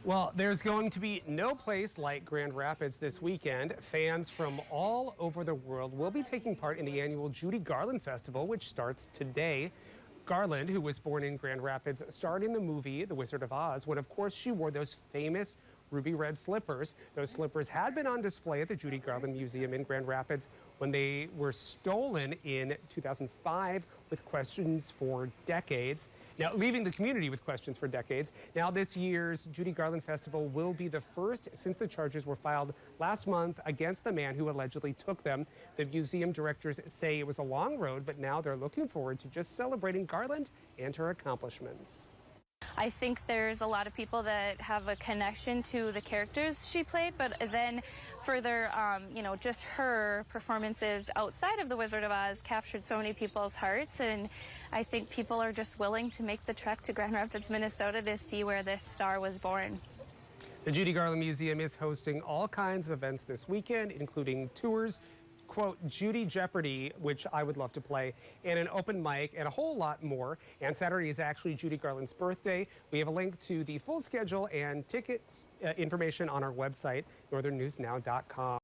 Well, there's going to be no place like Grand Rapids this weekend. Fans from all over the world will be taking part in the annual Judy Garland Festival, which starts today. Garland, who was born in Grand Rapids, starred in the movie The Wizard of Oz when, of course, she wore those famous ruby red slippers. Those slippers had been on display at the Judy Garland Museum in Grand Rapids when they were stolen in 2005 with questions for decades. Now, leaving the community with questions for decades. Now, this year's Judy Garland Festival will be the first since the charges were filed last month against the man who allegedly took them. The museum directors say it was a long road, but now they're looking forward to just celebrating Garland and her accomplishments. I think there's a lot of people that have a connection to the characters she played, but then further, just her performances outside of The Wizard of Oz captured so many people's hearts, and I think people are just willing to make the trek to Grand Rapids, Minnesota to see where this star was born. The Judy Garland Museum is hosting all kinds of events this weekend, including tours, quote, Judy Jeopardy, which I would love to play, and an open mic, and a whole lot more. And Saturday is actually Judy Garland's birthday. We have a link to the full schedule and tickets information on our website, northernnewsnow.com.